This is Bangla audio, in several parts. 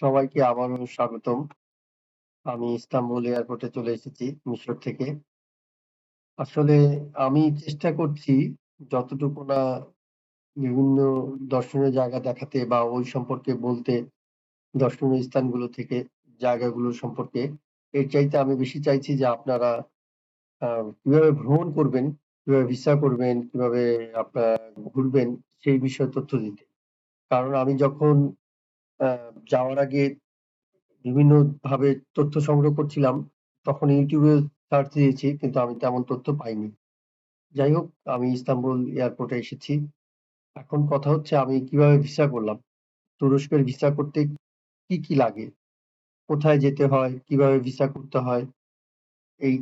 সবাইকে আবারও স্বাগতম। আমি ইস্তাম্বুল এয়ারপোর্টে চলে এসেছি মিশর থেকে। আসলে আমি চেষ্টা করছি যতটুকু না বিভিন্ন দর্শনীয় জায়গা দেখাতে বা ওই সম্পর্কে বলতে, দর্শনীয় স্থানগুলো থেকে জায়গাগুলো সম্পর্কে। এর চাইতে আমি বেশি চাইছি যে আপনারা কিভাবে ভ্রমণ করবেন, কিভাবে ভিসা করবেন, কিভাবে আপনারা ঘুরবেন সেই বিষয়ে তথ্য দিতে। কারণ আমি যখন যাওয়ার আগে বিভিন্নভাবে তথ্য সংগ্রহ করছিলাম, তখন ইউটিউবে সার্চ দিয়েছি কিন্তু আমি তেমন তথ্য পাইনি। যাই হোক, আমি ইস্তাম্বুল এয়ারপোর্টে এসেছি। এখন কথা হচ্ছে আমি কিভাবে ভিসা করলাম। তুরস্কের ভিসা করতে কি, কি লাগে? কোথায় যেতে হয়? কিভাবে ভিসা করতে হয়?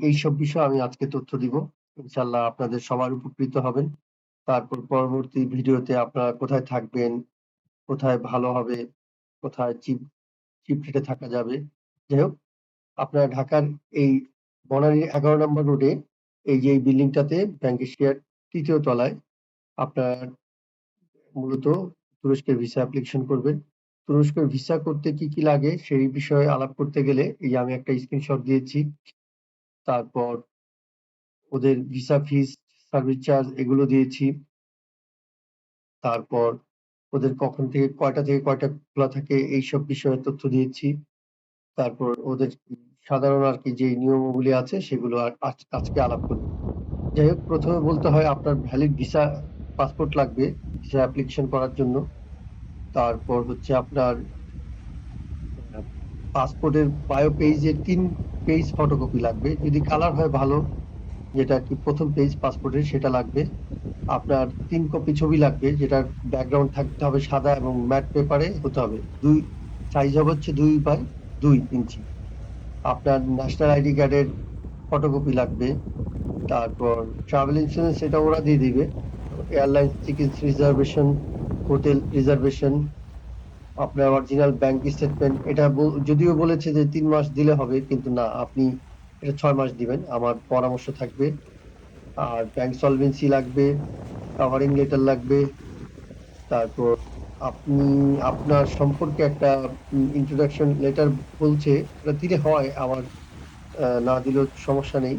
এইসব বিষয়ে আমি আজকে তথ্য দিব। ইনশাআল্লাহ আপনাদের সবার উপকৃত হবেন। তারপর পরবর্তী ভিডিওতে আপনারা কোথায় থাকবেন, কোথায় ভালো হবে, কোথায় চিপ রেটে থাকা যাবে। যাই হোক, আপনার ঢাকার এই বনানী ১১ নম্বর রোডে এই যে এই বিল্ডিংটাতে ব্যাংক এশিয়ার ৩য় তলায় আপনার মূলত তুরস্কের ভিসা অ্যাপ্লিকেশন করবেন। তুরস্কের ভিসা করতে কি, কি লাগে সেই বিষয়ে আলাপ করতে গেলে এই যে আমি একটা স্ক্রিনশট দিয়েছি। তারপর ওদের ভিসা ফিস, সার্ভিস চার্জ এগুলো দিয়েছি। তারপর ওদের কখন থেকে কয়টা খোলা থাকে এইসব বিষয়ে তথ্য দিয়েছি। তারপর ওদের সাধারণ আরকি যে নিয়মাবলী আছে সেগুলো আজকে আলাপ করব। যাই হোক, প্রথমে বলতে হয় আপনার ভ্যালিড ভিসা পাসপোর্ট লাগবে ভিসা অ্যাপ্লিকেশন করার জন্য। তারপর হচ্ছে আপনার পাসপোর্টের বায়ো পেজের ৩ পেজ ফটোকপি লাগবে। যদি কালার হয় ভালো, যেটা কি প্রথম পেজ পাসপোর্টের সেটা লাগবে। আপনার ৩ কপি ছবি লাগবে, যেটার ব্যাকগ্রাউন্ড থাকতে হবে সাদা এবং ম্যাট পেপারে হতে হবে। সাইজ হবে হচ্ছে 2 x 2 ইঞ্চি। আপনার ন্যাশনাল আইডি কার্ডের ফটোকপি লাগবে। তারপর ট্রাভেল ইন্স্যুরেন্স এটা ওরা দিয়ে দিবে। Airlines ticket reservation, hotel reservation, আপনার অরিজিনাল ব্যাংক স্টেটমেন্ট। এটা যদিও বলেছে যে ৩ মাস দিলে হবে, কিন্তু না, আপনি এটা ৬ মাস দিবেন, আমার পরামর্শ থাকবে। আর ব্যাংক সলভেন্সি লাগবে, কাভারিং লেটার লাগবে। তারপর আপনি আপনার সম্পর্কে একটা ইন্ট্রোডাকশন লেটার বলছে, এটা দিলে হয়, আমার না দিলেও সমস্যা নেই,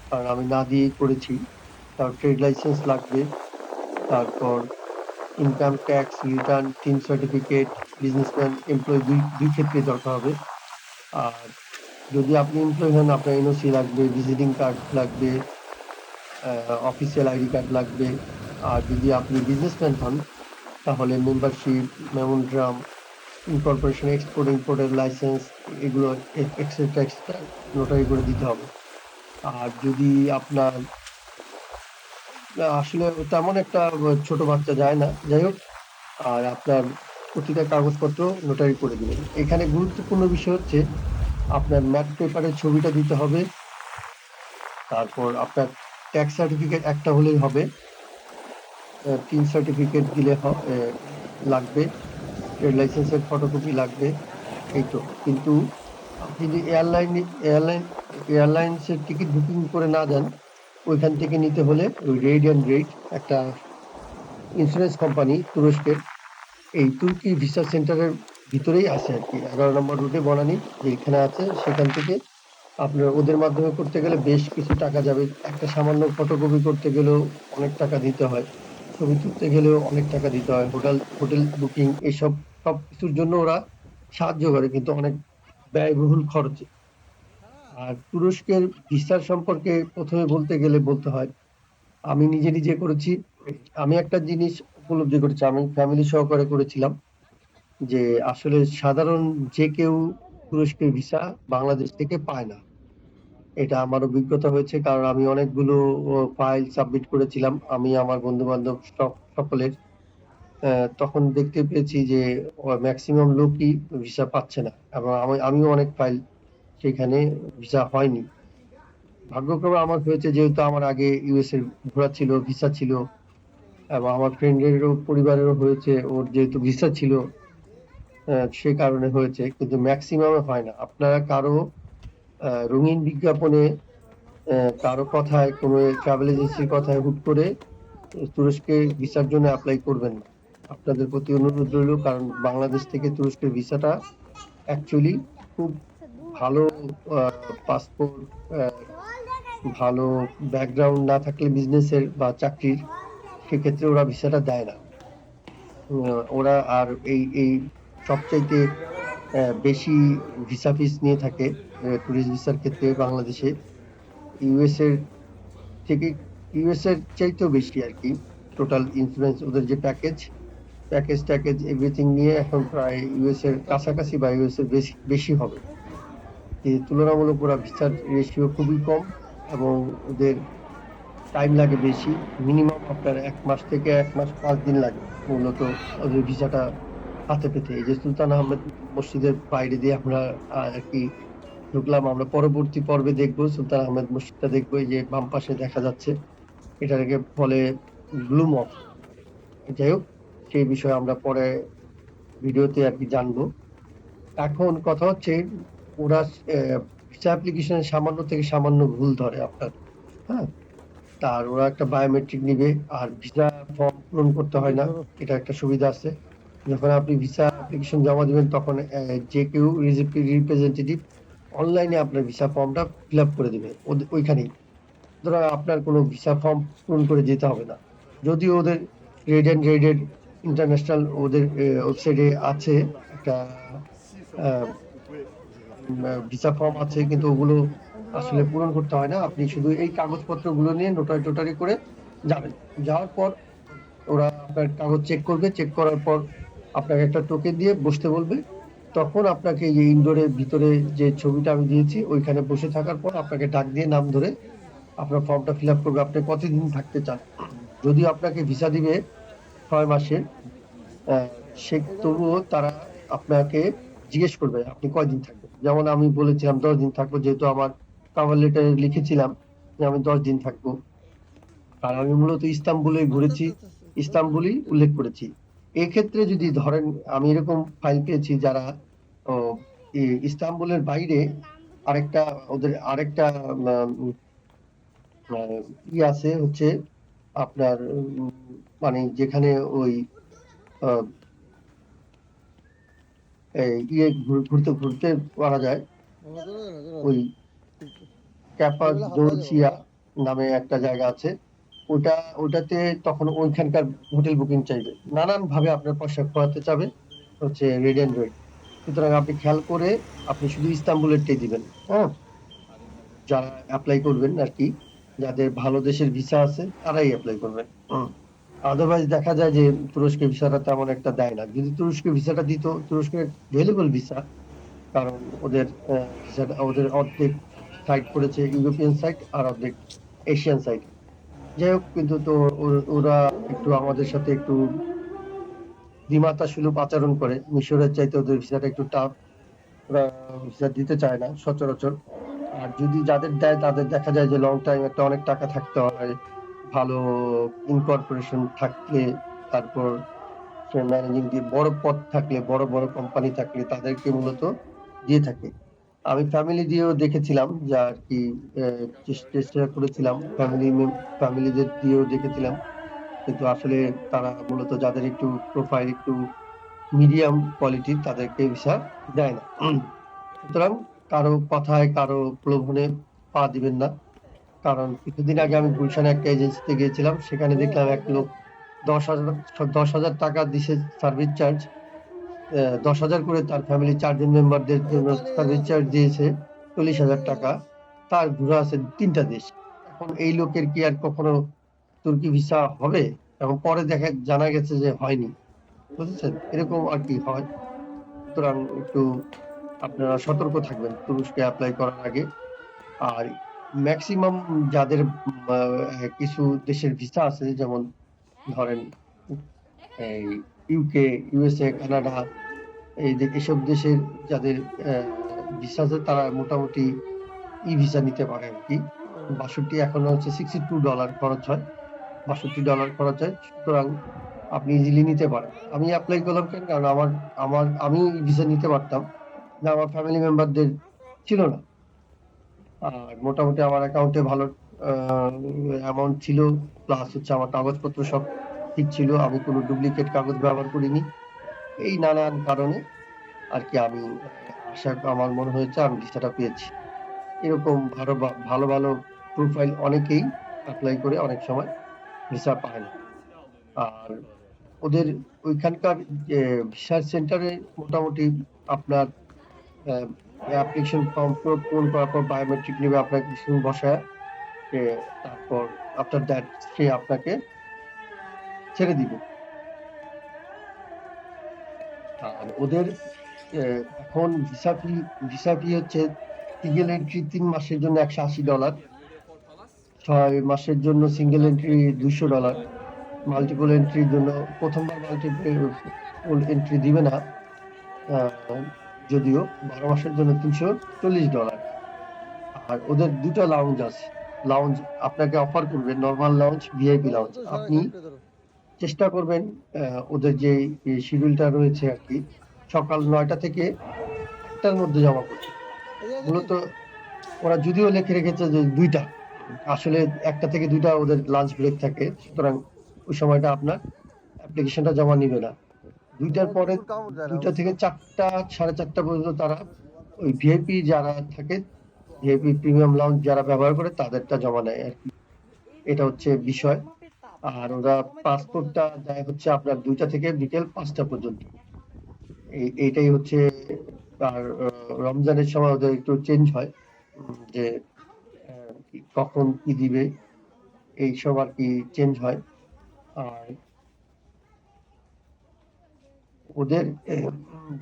কারণ আমি না দিয়েই করেছি। তারপর ট্রেড লাইসেন্স লাগবে। তারপর income tax return, ৩ certificate, businessman employee দুই ক্ষেত্রেই দরকার হবে। আর যদি আপনি এমপ্লয়ি হন আপনার এনওসি লাগবে, ভিজিটিং কার্ড লাগবে, অফিসিয়াল আইডি কার্ড লাগবে। আর যদি আপনি বিজনেসম্যান হন তাহলে মেম্বারশিপ, মেমোরান্ডাম, ইনকর্পোরেশন, এক্সপোর্ট ইম্পোর্টের লাইসেন্স, এগুলো এক্সট্রা নোটারি করে দিতে হবে। আর যদি আপনার আসলে তেমন একটা ছোট বাচ্চা যায় না, যাই হোক, আর আপনার প্রতিটা কাগজপত্র নোটারি করে দিবেন। এখানে গুরুত্বপূর্ণ বিষয় হচ্ছে আপনার ম্যাট পেপারের ছবিটা দিতে হবে। তারপর আপনার ট্যাক্স সার্টিফিকেট একটা হলেই হবে। ৩ সার্টিফিকেট দিলে লাগবে। ট্রেড লাইসেন্সের ফটোকপি লাগবে। এই তো। কিন্তু আপনি যদি এয়ারলাইন্সের টিকিট বুকিং করে না যান, ওইখান থেকে নিতে হলে ওই রেডিয়ান রেট একটা ইন্স্যুরেন্স কোম্পানি তুরস্কের, এই তুর্কি ভিসা সেন্টারের ভিতরেই আছে আরকি। ১১ নম্বর রোডে বনানী যেখানে আছে সেখান থেকে আপনার ওদের মাধ্যমে করতে গেলে বেশ কিছু টাকা যাবে। একটা সামান্য ফটোকপি করতে গেলেও অনেক টাকা দিতে হয়। ছবি তুলতে গেলেও অনেক টাকা দিতে হয়। হোটেল বুকিং এসব সবকিছুর জন্য ওরা সাহায্য করে, কিন্তু অনেক ব্যয়বহুল খরচে। আর তুরস্কের ভিসার সম্পর্কে প্রথমে বলতে গেলে বলতে হয়, আমি নিজে করেছি। আমি একটা জিনিস উপলব্ধি করেছি, আমি ফ্যামিলি সহকারে করেছিলাম, যে আসলে সাধারণ যে কেউ তুরস্কের ভিসা বাংলাদেশ থেকে পায় না। এটা আমার অভিজ্ঞতা হয়েছে, কারণ আমি অনেকগুলো ফাইল সাবমিট করেছিলাম, আমি আমার বন্ধু-বান্ধব সকলের। তখন দেখতে পেয়েছি যে ম্যাক্সিমাম লোকই ভিসা পাচ্ছে না, এবং আমিও অনেক ফাইল সেখানে ভিসা হয়নি। ভাগ্যক্রমে আমার হয়েছে, যেহেতু আমার আগে ইউএসএ ঘোরা ছিল, ভিসা ছিল, এবং আমার ফ্রেন্ডেরও পরিবারেরও হয়েছে, ওর যেহেতু ভিসা ছিল, সে কারণে হয়েছে, কিন্তু ম্যাক্সিমামে হয় না। আপনারা কারো রঙিন বিজ্ঞাপনে, কারো কথায়, কোনো ট্রাভেল এজেন্সির কথায় হুট করে তুরস্কে ভিসার জন্য অ্যাপ্লাই করবেন না। আপনাদের প্রতি অনুরোধ রইল, কারণ বাংলাদেশ থেকে তুরস্কের ভিসাটা অ্যাকচুয়ালি খুব ভালো পাসপোর্ট, ভালো ব্যাকগ্রাউন্ড না থাকলে বিজনেসের বা চাকরির, সেক্ষেত্রে ওরা ভিসাটা দেয় না। ওরা আর এই সবচাইতে বেশি ভিসা ফিস নিয়ে থাকে ট্যুরিস্ট ভিসার ক্ষেত্রে বাংলাদেশে। ইউএস এর থেকে, ইউএস এর চাইতেও বেশি আরকি। টোটাল ইন্স্যুরেন্স ওদের যে প্যাকেজ এভরিথিং নিয়ে এখন প্রায় ইউএস এর কাছাকাছি বা ইউএস এর বেশি হবে। তুলনামূলক ওরা ভিসার রেশিও খুবই কম এবং ওদের টাইম লাগে বেশি। মিনিমাম আপনার 1 মাস থেকে 1 মাস 5 দিন লাগে মূলত ওদের ভিসাটা হাতে পেতে। এই যে সুলতান আহমেদ মসজিদের বাইরে দিয়ে আমরা আরকি ঢুকলাম। আমরা পরবর্তী পর্বে দেখবো সুলতান আহমেদ মসজিদটা দেখবো। এই যে বাম পাশে দেখা যাচ্ছে, এটাকে বলে ব্লু মস্ক। যাই হোক, সেই বিষয়ে আমরা পরে ভিডিওতে আরকি জানবো। এখন কথা হচ্ছে ওরা ভিসা অ্যাপ্লিকেশনে সামান্য থেকে সামান্য ভুল ধরে আপনার, হ্যাঁ? আর ওরা একটা বায়োমেট্রিক নিবে, আর ভিসা ফর্ম পূরণ করতে হয় না। এটা একটা সুবিধা আছে। যখন আপনি ভিসা অ্যাপ্লিকেশন জমা দিবেন তখন যে কেউ রিপ্রেজেন্টেটিভ অনলাইনে আপনার ভিসা ফর্মটা ফিল আপ করে দিবে ওইখানেই। সুতরাং আপনার কোনো ভিসা ফর্ম পূরণ করে যেতে হবে না। যদিও ওদের রেড অ্যান্ড রেডেড ইন্টারন্যাশনাল ওদের ওয়েবসাইটে আছে একটা ভিসা ফর্ম আছে, কিন্তু ওগুলো আসলে পূরণ করতে হয় না। আপনি শুধু এই কাগজপত্রগুলো নিয়ে নোটারি করে যাবেন। যাওয়ার পর ওরা আপনার কাগজ চেক করবে, চেক করার পর আপনাকে একটা টোকেন দিয়ে বসতে বলবে। তখন আপনাকে এই ইনডোরের ভিতরে যে ছবিটা আমি দিয়েছি ওইখানে বসে থাকার পর আপনাকে ডাক দিয়ে নাম ধরে আপনার ফর্মটা ফিল আপ করবে। আপনি কতদিন থাকতে চান। যদি আপনাকে ভিসা দিবে 6 মাসের, সে তবুও তারা আপনাকে জিজ্ঞেস করবে আপনি কয়দিন থাকবেন। যেমন আমি বলেছিলাম 10 দিন থাকবো, যেহেতু আমার কভার লেটারে লিখেছিলাম যে আমি 10 দিন থাকবো। আর আমি মূলত ইস্তাম্বুলে ঘুরেছি, ইস্তাম্বুলই উল্লেখ করেছি। এক্ষেত্রে যদি ধরেন আমি এরকম ফাইল পেয়েছি যারা ইস্তাম্বুলের বাইরে আরেকটা ওদের আরেকটা ই আছে হচ্ছে আপনার মানে যেখানে ওই ইয়ে ঘুরতে পারা যায়, ওই ক্যাপাডোসিয়া নামে একটা জায়গা আছে। ওটাতে তখন ওইখানকার হোটেল বুকিং চাইবে, নানান ভাবে আপনার পয়সা খোয়াতে চাবে হচ্ছে রেড অ্যান্ড রেড। সুতরাং আপনি খেয়াল করে আপনি শুধু ইস্তাম্বুলেরটাই দিবেন, হ্যাঁ? যারা অ্যাপ্লাই করবেন আর কি, যাদের ভালো দেশের ভিসা আছে তারাই অ্যাপ্লাই করবেন। আদারওয়াইজ দেখা যায় যে তুরস্কের ভিসাটা তেমন একটা দেয় না। যদি তুরস্কের ভিসাটা দিত, তুরস্কের ভ্যালুয়েবল ভিসা, কারণ ওদের ভিসাটা ওদের অর্ধেক সাইট পড়েছে ইউরোপিয়ান সাইট আর অর্ধেক এশিয়ান সাইট। যাই হোক, কিন্তু তো ওরা একটু আমাদের সাথে একটু দ্বিমাত্রা সুলভ আচরণ করে। মিশরের চাইতে ওদের ভিসাটা একটু টাফ, ওরা ভিসা দিতে চায় না সচরাচর। আর যদি যাদের দেয় তাদের দেখা যায় যে লং টাইম একটা অনেক টাকা থাকতে হয়, ভালো ইনকর্পোরেশন থাকলে, তারপর ম্যানেজিং দিয়ে বড় পদ থাকলে, বড় বড় কোম্পানি থাকলে তাদেরকে মূলত দিয়ে থাকে। আমি ফ্যামিলি দিয়েও দেখেছিলাম যে আর কি চেষ্টা করেছিলাম, ফ্যামিলিদের দিয়েও দেখেছিলাম, কিন্তু আসলে তারা মূলত যাদের একটু প্রোফাইল একটু মিডিয়াম কোয়ালিটির তাদেরকে ভিসা দেয় না। সুতরাং কারো কথায় কারো প্রলোভনে পা দিবেন না। কারণ কিছুদিন আগে আমি গুলশানে একটা এজেন্সিতে গিয়েছিলাম, সেখানে দেখলাম এক লোক 10,000 টাকা দিছে সার্ভিস চার্জ, 10,000 করে তার ফ্যামিলি 4 জন মেম্বারদের জন্য সার্ভিস চার্জ দিয়েছে 40,000 টাকা। তার ঘোরা আছে 3টা দেশ। এখন এই লোকের কি আর কখনো তুর্কি ভিসা হবে? এবং পরে জানা গেছে যে হয়নি। বুঝেছেন? এরকম আর কি হয়। সুতরাং একটু আপনারা সতর্ক থাকবেন তুরস্কে অ্যাপ্লাই করার আগে। আর ম্যাক্সিমাম যাদের কিছু দেশের ভিসা আছে, যেমন ধরেন এই ইউকে, ইউএসএ, কানাডা, এসব দেশের যাদের ভিসা আছে তারা মোটামুটি ই ভিসা নিতে পারে আর কি। 62 এখন হচ্ছে $62 খরচ হয়, $62 খরচ হয়। সুতরাং আপনি ইজিলি নিতে পারেন। আমি অ্যাপ্লাই করলাম কেন? কারণ আমি ভিসা নিতে পারতাম, না আমার ফ্যামিলি মেম্বারদের ছিল না। আর মোটামুটি আমার অ্যাকাউন্টে ভালো অ্যামাউন্ট ছিল, প্লাস হচ্ছে আমার কাগজপত্র সব ঠিক ছিল, আমি কোনো ডুপ্লিকেট কাগজ ব্যবহার করিনি। এই নানান কারণে আর কি আমি আমার মনে হয়েছে আমি ভিসাটা পেয়েছি। এরকম ভালো ভালো প্রোফাইল অনেকেই অ্যাপ্লাই করে অনেক সময় ভিসা পায় না। আর ওদের ওইখানকার যে ভিসা সেন্টারে মোটামুটি আপনার অ্যাপ্লিকেশন ফর্ম পূরণ করার পর বায়োমেট্রিক নেবে, আপনাকে কিছু বসায়, তারপর আফটার দ্যাট সে আপনাকে ছেড়ে দিবে। আর ওদের এখন ভিসা ফি হচ্ছে সিঙ্গেল এন্ট্রি 3 মাসের জন্য $180, 6 মাসের জন্য সিঙ্গেল এন্ট্রি $200, মাল্টিপল এন্ট্রির জন্য প্রথমবার মাল্টিপল এন্ট্রি দিবে না, যদিও 12 মাসের জন্য $340। আর ওদের দুটো লাউঞ্জ আছে, লাউঞ্জ আপনাকে অফার করবে, নরমাল লাউঞ্জ, ভিআইপি লাউঞ্জ। আপনি চেষ্টা করবেন ওদের যে শিডিউলটা রয়েছে আর কি, সকাল 9টা থেকে 1টার মধ্যে জমা করতে। মূলত ওরা যদিও লিখে রেখেছে যে 2টা, আসলে 1টা থেকে 2টা ওদের লাঞ্চ ব্রেক থাকে, সুতরাং ওই সময়টা আপনার অ্যাপ্লিকেশনটা জমা নিবে না। 2টার পরে 2টা থেকে 4টা, 4:30 পর্যন্ত তারা ওই ভিআইপি যারা থাকে, ভিআইপি প্রিমিয়াম লাউঞ্জ যারা ব্যবহার করে তাদেরটা জমা নেয় আর কি। এটা হচ্ছে বিষয়। আর ওরা পাসপোর্টটা দেয় হচ্ছে আপনার 2টা থেকে বিকেল 5টা পর্যন্ত। এইটাই হচ্ছে। আর রমজানের সময় ওদের একটু চেঞ্জ হয়, যে কখন কি দিবে এইসব আর কি চেঞ্জ হয়। আর ওদের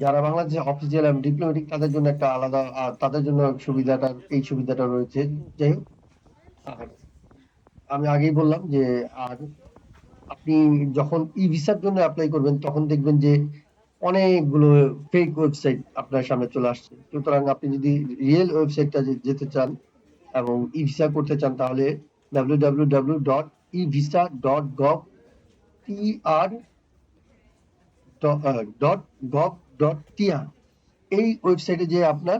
যারা বাংলাদেশে অফিসিয়াল এবং ডিপ্লোম্যাটিক তাদের জন্য একটা আলাদা, তাদের জন্য এই সুবিধাটা রয়েছে। যাই হোক, আর আমি আগেই বললাম যে আর আপনি যখন ই ভিসার জন্য অ্যাপ্লাই করবেন তখন দেখবেন যে অনেকগুলো ফেক ওয়েবসাইট আপনার সামনে চলে আসছে। সুতরাং আপনি যদি রিয়েল ওয়েবসাইটটা যেতে চান এবং ই ভিসা করতে চান তাহলে www.evisa.gov.tr এই ওয়েবসাইটে যে আপনার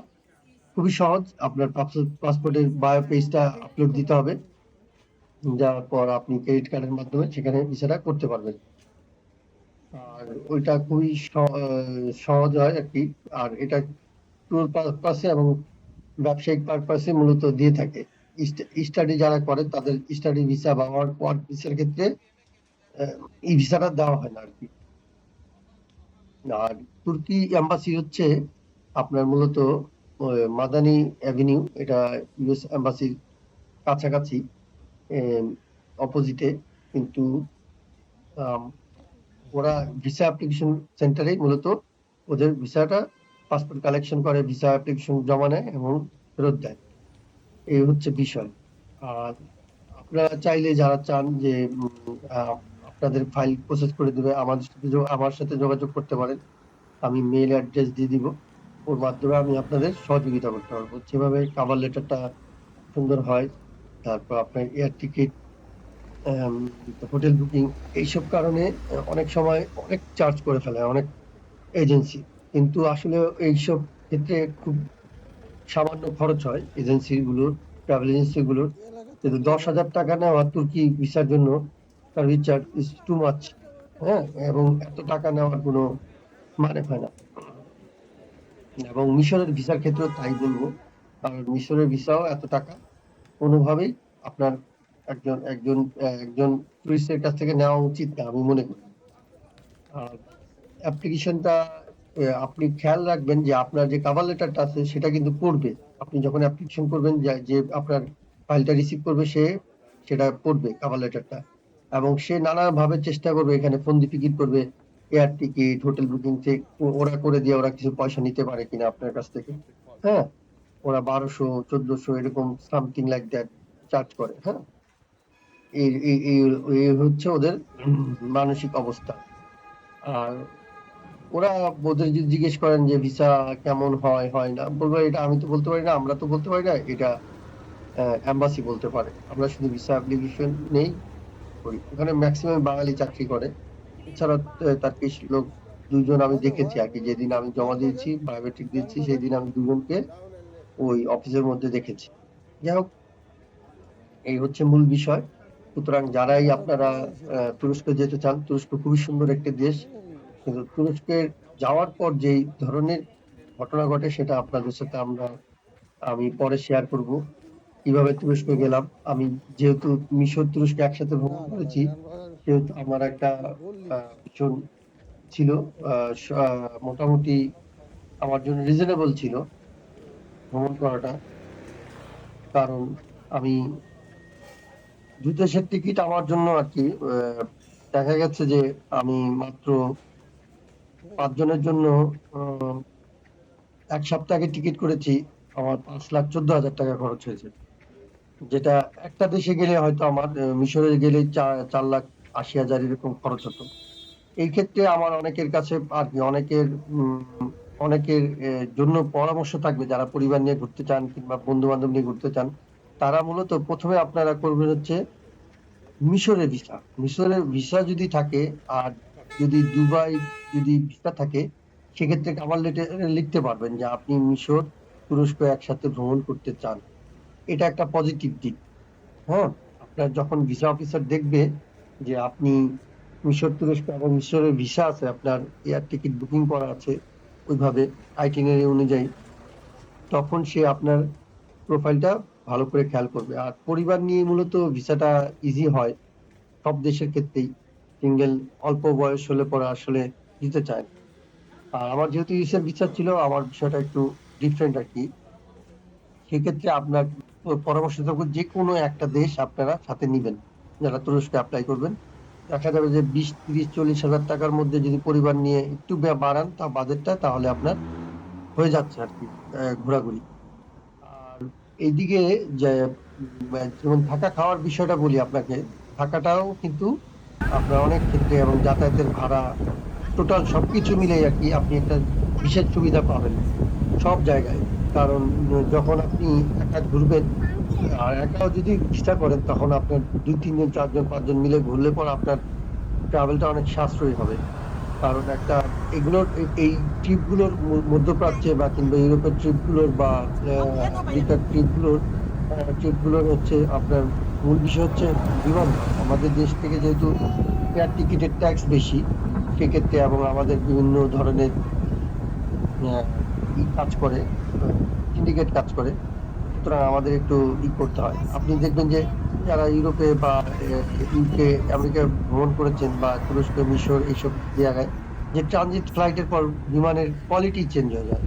খুবই সহজ, আপনার পাসপোর্টের বায়ো পেজটা আপলোড দিতে হবে, যাওয়ার পর আপনি ক্রেডিট কার্ডের মাধ্যমে সেখানে ভিসাটা করতে পারবেন। আর ওইটা খুবই সহজ হয় আর কি। আর এটা ট্যুর পারপাসে এবং ব্যবসায়িক পারপাসে মূলত দিয়ে থাকে। স্টাডি যারা করে তাদের স্টাডি ভিসা বা ওয়ার্ক ভিসার ক্ষেত্রে এই ভিসাটা দেওয়া হয় না আর কি। আর তুর্কি এম্বাসি হচ্ছে আপনার মূলত মাদানি অ্যাভিনিউ, এটা ইউএস এম্বাসির কাছাকাছি, অপোজিটে। কিন্তু ওরা ভিসা অ্যাপ্লিকেশন সেন্টারে মূলত ওদের ভিসাটা পাসপোর্ট কালেকশন করে, ভিসা অ্যাপ্লিকেশন জমা নেয় এবং ফেরত দেয়। এই হচ্ছে বিষয়। আর আপনারা চাইলে যারা চান যে আপনাদের ফাইল প্রসেস করে দেবে, আমার সাথে যোগাযোগ করতে পারেন। আমি মেইল অ্যাড্রেস দিয়ে দিব, ওর মাধ্যমে আমি আপনাদের সহযোগিতা করতে পারবো। যেভাবে কভার লেটারটা সুন্দর হয়, তারপর আপনার এয়ার টিকিট, হোটেল বুকিং, এইসব কারণে অনেক সময় অনেক চার্জ করে ফেলে অনেক এজেন্সি, কিন্তু আসলে এইসব ক্ষেত্রে খুব সামান্য খরচ হয় এজেন্সিগুলোর, ট্রাভেল এজেন্সিগুলোর। কিন্তু 10,000 টাকা নেওয়া তুর্কি ভিসার জন্য service charge is too much. হ্যাঁ, এবং এত টাকা নেওয়ার কোনো মানে হয় না। এবং মিশরের ভিসার ক্ষেত্রেও তাই বলবো, কারণ মিশরের ভিসাও এত টাকা কোনোভাবেই আপনার একজন একজন একজন টুরিস্টের কাছ থেকে নেওয়া উচিত না আমি মনে করি। আর অ্যাপ্লিকেশনটা আপনি খেয়াল রাখবেন যে আপনার যে কভার লেটারটা আছে সেটা কিন্তু পড়বে। আপনি যখন অ্যাপ্লিকেশন করবেন, যে আপনার ফাইলটা রিসিভ করবে সে সেটা পড়বে কভার লেটারটা, এবং সে নানাভাবে চেষ্টা করবে, এখানে ফোন দিয়ে টিকিট করবে, এয়ার টিকিট, হোটেল বুকিং থেকে ওরা করে দিয়ে ওরা কিছু পয়সা নিতে পারে কিনা আপনার কাছ থেকে। হ্যাঁ, ওরা 1200, 1400 এরকম সামথিং লাইক দ্যাট চার্জ করে। হ্যাঁ, এই হচ্ছে ওদের মানসিক অবস্থা। আর ওরা ওদের যদি জিজ্ঞেস করেন যে ভিসা কেমন হয় না, বলবো এটা আমি তো বলতে পারি না, আমরা তো বলতে পারি না, এটা এম্বাসি বলতে পারে। আমরা শুধু ভিসা অ্যাপ্লিকেশন নেই করি। ওখানে ম্যাক্সিমাম বাঙালি চাকরি করে। এছাড়া টার্কিশ লোক 2জন আমি দেখেছি আর কি, যেদিন আমি জমা দিয়েছি, বায়োমেট্রিক দিয়েছি, সেই দিন আমি 2জনকে ওই অফিসের মধ্যে দেখেছি। যাই হোক, এই হচ্ছে মূল বিষয়। সুতরাং যারাই আপনারা তুরস্ক যেতে চান, তুরস্ক খুবই সুন্দর একটি দেশ, কিন্তু তুরস্কে যাওয়ার পর যেই ধরনের ঘটনা ঘটে সেটা আপনাদের সাথে আমি পরে শেয়ার করব। কিভাবে তুরস্ক গেলাম। আমি যেহেতু মিশর তুরস্ক একসাথে ভ্রমণ করেছি, সেহেতু আমার একটা ভীষণ ছিল মোটামুটি আমার জন্য রিজনেবল ছিল ভ্রমণ করাটা। কারণ আমি ২ দেশের টিকিট আমার জন্য আরকি দেখা গেছে যে আমি মাত্র ৫ জনের জন্য আ ১ সপ্তাহ আগে টিকিট করেছি। আমার ৳৫,১৪,০০০ খরচ হয়েছে। যেটা একটা দেশে গেলে হয়তো আমার মিশরে গেলেই ৪,৮০,০০০ এরকম খরচ হতো। এই ক্ষেত্রে আমার অনেকের কাছে আরকি অনেকের জন্য পরামর্শ থাকবে যারা পরিবার নিয়ে ঘুরতে চান কিংবা বন্ধু-বান্ধব নিয়ে ঘুরতে চান। তারা মূলত ১ম এ আপনারা করবেন হচ্ছে মিশরের ভিসা। মিশরের ভিসা যদি থাকে আর যদি দুবাই যদি ভিসা থাকে, সেক্ষেত্রে কভার লেটারে লিখতে পারবেন যে আপনি মিশর, তুরস্ক একসাথে ভ্রমণ করতে চান। এটা একটা পজিটিভ দিক। হ্যাঁ? আপনার যখন ভিসা অফিসার দেখবে যে আপনি মিশর, তুরস্ক এবং মিশরের ভিসা আছে, আপনার এয়ার টিকিট বুকিং করা আছে ওইভাবে আইটিনারি অনুযায়ী, তখন সে আপনার প্রোফাইলটা ভালো করে খেয়াল করবে। আর পরিবার নিয়ে মূলত ভিসাটা ইজি হয় সব দেশের ক্ষেত্রেই। সিঙ্গেল অল্প বয়স হলে পরে আসলে দিতে চায় না। আর আমার যেহেতু ইউএস এর ভিসা ছিল, আমার বিষয়টা একটু ডিফারেন্ট আরকি। সেক্ষেত্রে আপনার পরামর্শ থাকবে যেকোনো একটা দেশ আপনারা সাথে নিবেন। যারা তুরস্কে এপ্লাই করবেন। দেখা যাবে যে ২০, ৩০, ৪০,০০০ টাকার মধ্যে যদি পরিবার নিয়ে একটু বাড়ান বাজেটটা, তাহলে আপনার হয়ে যাচ্ছে আরকি ঘোরাঘুরি। আর এইদিকে যে যেমন থাকা খাওয়ার বিষয়টা বলি আপনাকে। থাকাটাও কিন্তু আপনার অনেক ক্ষেত্রে এবং যাতায়াতের ভাড়া টোটাল সবকিছু মিলেই আরকি আপনি একটা বিশেষ সুবিধা পাবেন সব জায়গায়। কারণ যখন আপনি একা ঘুরবেন আর একাও যদি ভিসা করেন, তখন আপনার ২, ৩ জন, ৪ জন, ৫ জন মিলে ঘুরলে পরে আপনার ট্রাভেলটা অনেক সাশ্রয়ী হবে। কারণ এগুলোর এই ট্রিপ গুলোর মধ্যপ্রাচ্যে বা কিংবা ইউরোপের ট্রিপ গুলোর বা আমেরিকার ট্রিপ গুলোর হচ্ছে আপনার মূল বিষয় হচ্ছে বিমান ভাড়া। আমাদের দেশ থেকে যেহেতু এয়ার টিকিটের ট্যাক্স বেশি, সেক্ষেত্রে এবং আমাদের বিভিন্ন ধরনের কাজ করে, সিন্ডিকেট কাজ করে। সুতরাং আমাদের একটু করতে হয়। আপনি দেখবেন যে যারা ইউরোপে বা ইউকে, আমেরিকায় ভ্রমণ করেছেন বা তুরস্ক, মিশর এইসব জায়গায়, যে ট্রানজিট ফ্লাইটের পর বিমানের কোয়ালিটি চেঞ্জ হয়ে যায়।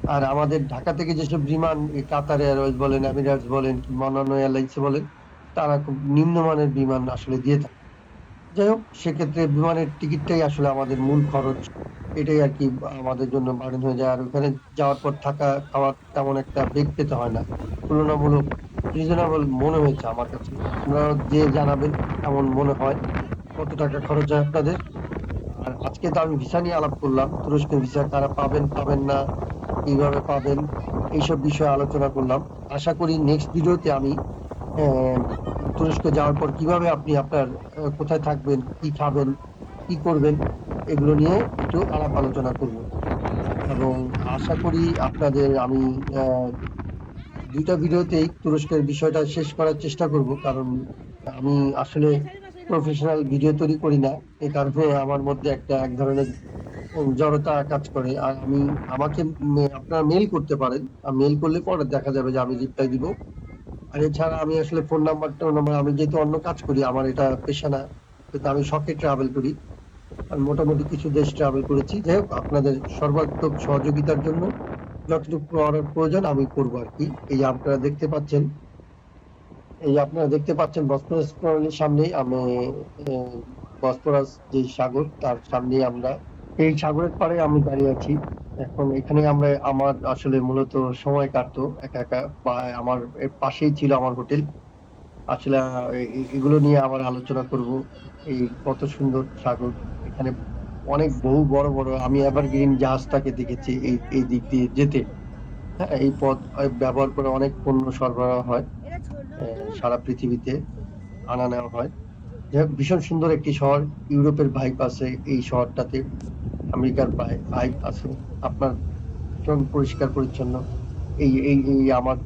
আর আমাদের ঢাকা থেকে যেসব বিমান কাতার এয়ারওয়েজ বলেন, এমিরেটস বলেন কিংবা অন্যান্য এয়ারলাইন্স বলেন, তারা খুব নিম্নমানের বিমান আসলে দিয়ে থাকে। যাই হোক, সেক্ষেত্রে বিমানের টিকিটটাই আসলে আমাদের মূল খরচ। এটাই আরকি আমাদের জন্য বার্ডেন হয়ে যায়। আর ওখানে যাওয়ার পর থাকা খাওয়ার তেমন একটা বেগ পেতে হয় না। তুলনামূলক রিজনেবল মনে হয়েছে আমার কাছে। আপনারা যে জানাবেন কেমন মনে হয়, কত টাকা খরচ হয় আপনাদের। আর আজকে তো আমি ভিসা নিয়ে আলাপ করলাম। তুরস্কের ভিসা কারা পাবেন, পাবেন না, কিভাবে পাবেন, এইসব বিষয়ে আলোচনা করলাম। আশা করি নেক্সট ভিডিওতে আমি তুরস্ক যাওয়ার পর কিভাবে আপনি আপনার কোথায় থাকবেন, কি খাবেন, কি করবেন, এগুলো নিয়ে একটু আলাপ আলোচনা করব। এবং আশা করি আপনাদের আমি ২ টা ভিডিওতেই তুরস্কের বিষয়টা শেষ করার চেষ্টা করব। কারণ আমি আসলে প্রফেশনাল ভিডিও তৈরি করি না। এ কারণে আমার মধ্যে এক ধরনের জড়তা কাজ করে। আর আমাকে আপনারা মেইল করতে পারেন। মেইল করলে পরে দেখা যাবে যে আমি রিপ্লাই দিব। আর এছাড়া আমি আসলে ফোন নাম্বার আমি যেহেতু অন্য কাজ করি, আমার এটা পেশা না। কিন্তু আমি শখে ট্রাভেল করি। আমি মোটামুটি কিছু দেশ ট্রাভেল করেছি। যাই হোক, আপনাদের সর্বাত্মক সহযোগিতার জন্য যতটুকু করার প্রয়োজন আমি করব আরকি। আপনারা দেখতে পাচ্ছেন বসফরাস প্রণালীর সামনেই এ বসফরাস যে সাগর, তার সামনেই আমরা। এই সাগরের পাড়ে আমি দাঁড়িয়ে আছি। এখন এখানে আমার আসলে মূলত সময় কাটতো একা। বা আমার এর পাশেই ছিল আমার হোটেল। আসলে এগুলো নিয়ে আবার আলোচনা করব। এই কত সুন্দর সাগর। এখানে অনেক বড় আমি এভারগ্রিন জাহাজটাকে দেখেছি এই দিক দিয়ে যেতে। হ্যাঁ, এই পথ ব্যবহার করে অনেক পণ্য সরবরাহ হয়। সারা পৃথিবীতে আনা নেওয়া হয়। যাই হোক, ভীষণ সুন্দর একটি শহর। ইউরোপের ভাইব আছে এই শহরটাতে। আমেরিকার ভাইব আছে। আপনার ভীষণ পরিষ্কার পরিচ্ছন্ন। এই আমার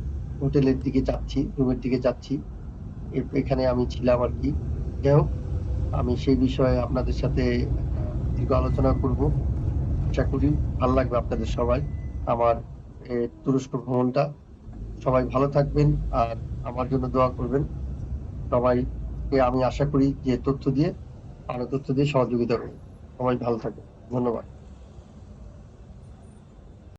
হোটেলের দিকে যাচ্ছি, রুমের দিকে যাচ্ছি। এখানে আমি ছিলাম আরকি। যাই হোক, আমি সেই বিষয়ে আপনাদের সাথে একটা দীর্ঘ আলোচনা করব। আশা করি ভাল লাগবে আপনাদের সবার। আমার তুরস্ক ভ্রমণটা। সবাই ভালো থাকবেন আর আমার জন্য দোয়া করবেন। সবাইকে আমি আশা করি যে তথ্য দিয়ে সহযোগিতা করবেন। সবাই ভালো থাকবেন। ধন্যবাদ।